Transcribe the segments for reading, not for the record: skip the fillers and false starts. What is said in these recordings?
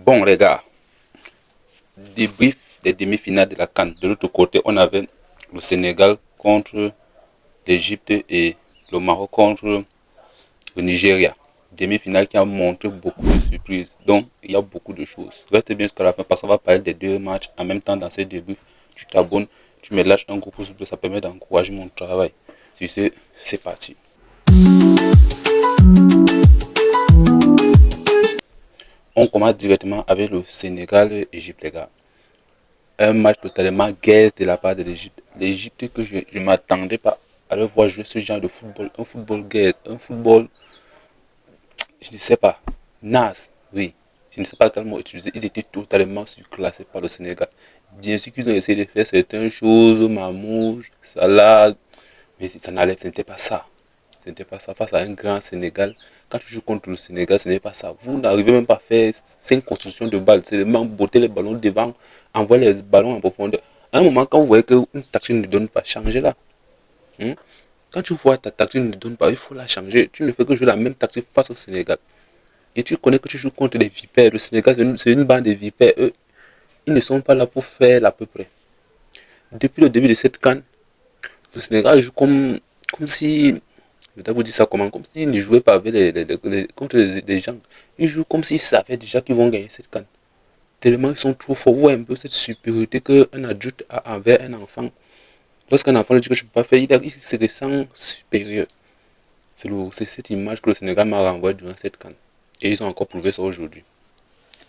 Bon, les gars, débrief des demi-finales de la CAN. De l'autre côté, on avait le Sénégal contre l'Égypte et le Maroc contre le Nigeria. Demi-finale qui a montré beaucoup de surprises. Donc, il y a beaucoup de choses. Reste bien jusqu'à la fin parce qu'on va parler des deux matchs en même temps dans ces débuts. Tu t'abonnes, tu me lâches un gros pouce bleu, ça permet d'encourager mon travail. Si c'est parti. On commence directement avec le Sénégal-Égypte, les gars. Un match totalement gaze de la part de l'Égypte. L'Égypte que je ne m'attendais pas à le voir jouer ce genre de football. Un football gaze, un football, je ne sais pas, naze, oui. Je ne sais pas quel mot utiliser. Ils étaient totalement surclassés par le Sénégal. Bien sûr qu'ils ont essayé de faire certaines choses, Mamouche, Salah, mais ça n'allait, ce n'était pas ça. Ce n'était pas ça. Face à un grand Sénégal, quand tu joues contre le Sénégal, ce n'est pas ça. Vous n'arrivez même pas à faire 5 constructions de balles. C'est seulement botter les ballons devant, envoyer les ballons en profondeur. À un moment, quand vous voyez qu'une tactique ne donne pas, changez-la. Hmm? Quand tu vois ta tactique ne donne pas, il faut la changer. Tu ne fais que jouer la même tactique face au Sénégal. Et tu connais que tu joues contre des vipères. Le Sénégal, c'est une bande de vipères. Eux, ils ne sont pas là pour faire à peu près. Depuis le début de cette CAN, le Sénégal joue comme si, je dois vous dire ça comment, comme s'ils ne jouaient pas avec contre les gens. Ils jouent comme s'ils savaient déjà qu'ils vont gagner cette CAN. Tellement ils sont trop forts. Vous voyez un peu cette supériorité qu'un adulte a envers un enfant. Lorsqu'un enfant lui dit que je ne peux pas faire, il se ressent supérieur. C'est cette image que le Sénégal m'a renvoyée durant cette CAN. Et ils ont encore prouvé ça aujourd'hui.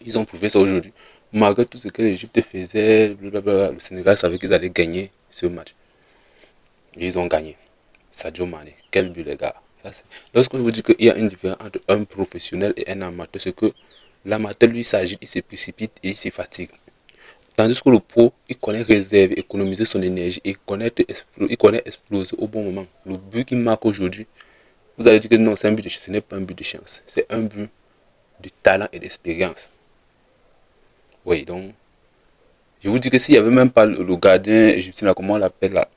Ils ont prouvé ça aujourd'hui. Malgré tout ce que l'Égypte faisait, blablabla, le Sénégal savait qu'ils allaient gagner ce match. Et ils ont gagné. Sadio Mané, quel but les gars. Lorsque je vous dis qu'il y a une différence entre un professionnel et un amateur, c'est que l'amateur lui s'agite, il se précipite et il se fatigue. Tandis que le pro, il connaît réserver, économiser son énergie, il connaît exploser au bon moment. Le but qu'il marque aujourd'hui, vous allez dire que non, c'est un but de chance. Ce n'est pas un but de chance. C'est un but de talent et d'expérience. Oui, donc, je vous dis que s'il n'y avait même pas le gardien égyptien, comment on l'appelle là,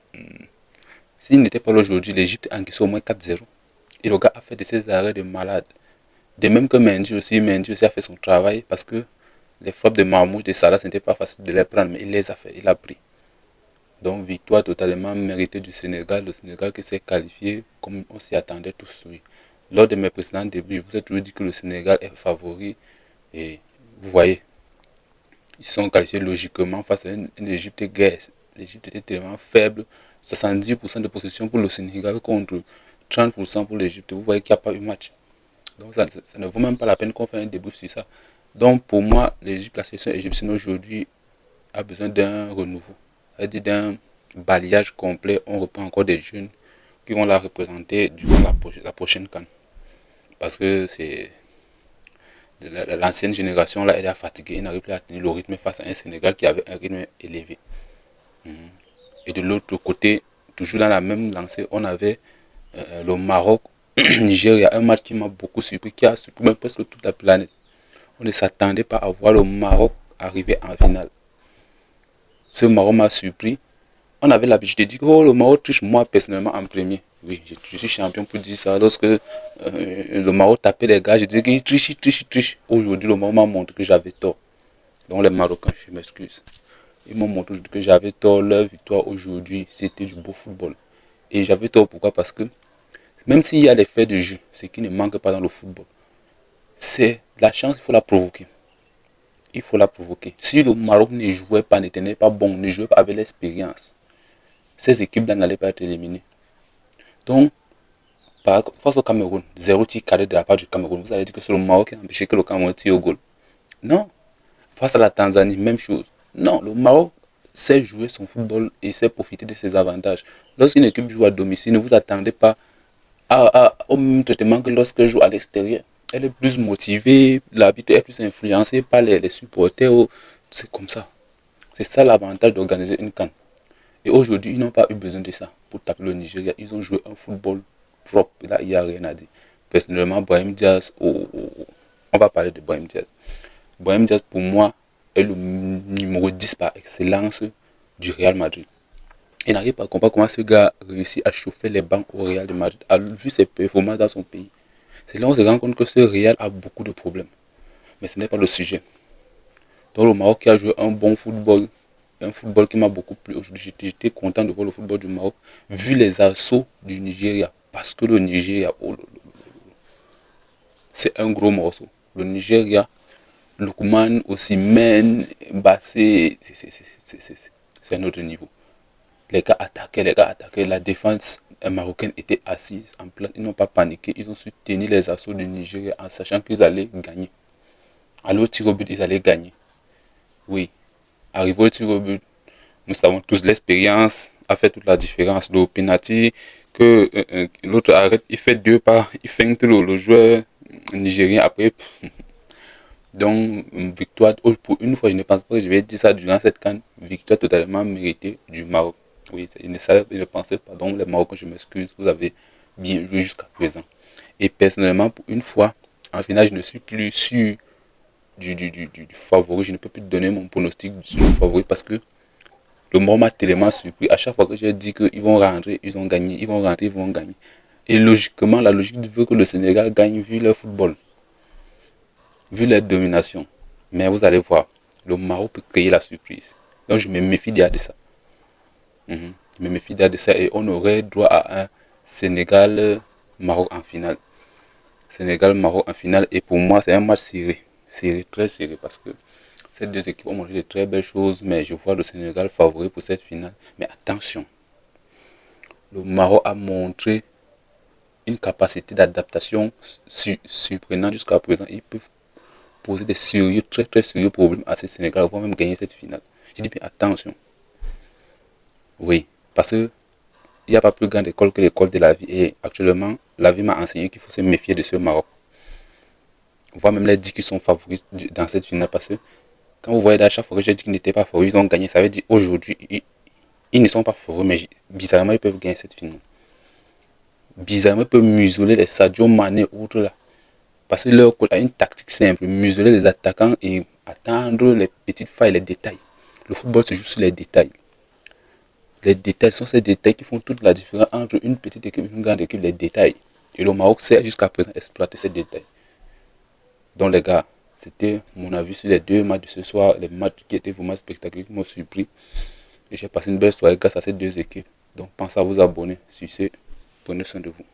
s'il n'était pas là aujourd'hui, l'Égypte encaissait au moins 4-0. Et le gars a fait de ses arrêts de malade. De même que Mendy aussi a fait son travail parce que les frappes de Marmouche, de Salah, ce n'était pas facile de les prendre, mais il les a fait, il a pris. Donc, victoire totalement méritée du Sénégal. Le Sénégal qui s'est qualifié comme on s'y attendait tous. Oui. Lors de mes précédents débuts, je vous ai toujours dit que le Sénégal est favori. Et vous voyez, ils se sont qualifiés logiquement face à une Égypte guerre. L'Égypte était tellement faible. 70% de possession pour le Sénégal contre 30% pour l'Égypte. Vous voyez qu'il n'y a pas eu match. Donc ça ne vaut même pas la peine qu'on fasse un débrief sur ça. Donc pour moi, l'Égypte, la sélection égyptienne aujourd'hui a besoin d'un renouveau. C'est-à-dire d'un balayage complet. On reprend encore des jeunes qui vont la représenter durant la prochaine CAN. Parce que c'est l'ancienne génération là, elle est fatiguée, elle n'arrive plus à tenir le rythme face à un Sénégal qui avait un rythme élevé. Et de l'autre côté, toujours dans la même lancée, on avait le Maroc, Nigeria, un match qui m'a beaucoup surpris, qui a surpris même presque toute la planète. On ne s'attendait pas à voir le Maroc arriver en finale. Ce Maroc m'a surpris. On avait l'habitude de dire que oh, le Maroc triche, moi personnellement en premier. Oui, je suis champion pour dire ça. Lorsque le Maroc tapait les gars, je disais qu'il triche, il triche, il triche. Aujourd'hui, le Maroc m'a montré que j'avais tort. Donc les Marocains, je m'excuse. Ils m'ont montré que j'avais tort. Leur victoire aujourd'hui, c'était du beau football. Et j'avais tort, pourquoi? Parce que même s'il y a des faits de jeu, ce qui ne manque pas dans le football, c'est la chance, il faut la provoquer. Il faut la provoquer. Si le Maroc ne jouait pas, n'était pas bon, ne jouait pas avec l'expérience, ces équipes-là n'allaient pas être éliminées. Donc, face au Cameroun, 0 tir carré de la part du Cameroun, vous allez dire que c'est le Maroc qui a empêché que le Cameroun tire au goal. Non. Face à la Tanzanie, même chose. Non, le Maroc sait jouer son football et sait profiter de ses avantages. Lorsqu'une équipe joue à domicile, ne vous attendez pas au même traitement que lorsqu'elle joue à l'extérieur. Elle est plus motivée, l'arbitre est plus influencé par les supporters. C'est comme ça. C'est ça l'avantage d'organiser une CAN. Et aujourd'hui, ils n'ont pas eu besoin de ça pour taper le Nigeria. Ils ont joué un football propre. Là, il n'y a rien à dire. Personnellement, Brahim Diaz, on va parler de Brahim Diaz. Brahim Diaz, pour moi, est le numéro 10 par excellence du Real Madrid. Il n'arrive pas à comprendre comment ce gars réussit à chauffer les bancs au Real de Madrid, a vu ses performances dans son pays. C'est là qu'on se rend compte que ce Real a beaucoup de problèmes. Mais ce n'est pas le sujet. Donc le Maroc qui a joué un bon football, un football qui m'a beaucoup plu aujourd'hui. J'étais content de voir le football du Maroc, vu les assauts du Nigeria. Parce que le Nigeria, oh, c'est un gros morceau. Le Nigeria, Lukman, Osimhen, Bassé, c'est un autre niveau. Les gars attaquaient, les gars attaquaient. La défense marocaine était assise en place. Ils n'ont pas paniqué. Ils ont su tenir les assauts du Nigeria en sachant qu'ils allaient gagner. À l'autre tir au but, ils allaient gagner. Oui. Arrivé au tir au but, nous savons tous l'expérience a fait toute la différence. Le penalty que l'autre arrête, il fait deux pas, il feinte le joueur nigérien après. Donc, victoire, pour une fois, je ne pense pas que je vais dire ça durant cette canne. Victoire totalement méritée du Maroc. Oui, je ne pensais pas. Donc, les Marocains, je m'excuse, vous avez bien joué jusqu'à présent. Et personnellement, pour une fois, en finale, je ne suis plus sûr du favori. Je ne peux plus donner mon pronostic sur le favori parce que le Maroc m'a tellement surpris. À chaque fois que j'ai dit qu'ils vont rentrer, ils ont gagné. Ils vont rentrer, ils vont gagner. Et logiquement, la logique veut que le Sénégal gagne vu leur football, vu leur domination. Mais vous allez voir, le Maroc peut créer la surprise. Donc je me méfie déjà de ça. Je me méfie déjà de ça et on aurait droit à un Sénégal-Maroc en finale. Sénégal-Maroc en finale et pour moi c'est un match serré. Serré, très serré parce que ces deux équipes ont montré de très belles choses mais je vois le Sénégal favori pour cette finale. Mais attention, le Maroc a montré une capacité d'adaptation surprenante jusqu'à présent. Ils peuvent poser des sérieux, très très sérieux problèmes à ce Sénégal, voire même gagner cette finale. Je dis bien attention. Oui, parce que il n'y a pas plus grande école que l'école de la vie. Et actuellement, la vie m'a enseigné qu'il faut se méfier de ce Maroc. Voire même les 10 qui sont favoris dans cette finale. Parce que quand vous voyez à chaque fois que j'ai dit qu'ils n'étaient pas favoris, ils ont gagné. Ça veut dire aujourd'hui, ils ne sont pas favoris, mais bizarrement, ils peuvent gagner cette finale. Bizarrement, ils peuvent museler les Sadio Mané autres là. Parce que leur coach a une tactique simple, museler les attaquants et attendre les petites failles, les détails. Le football se joue sur les détails. Les détails sont ces détails qui font toute la différence entre une petite équipe et une grande équipe, les détails. Et le Maroc sait jusqu'à présent exploiter ces détails. Donc les gars, c'était mon avis sur les deux matchs de ce soir, les matchs qui étaient vraiment spectaculaires, qui m'ont surpris. Et j'ai passé une belle soirée grâce à ces deux équipes. Donc pensez à vous abonner. Sur ce, prenez soin de vous.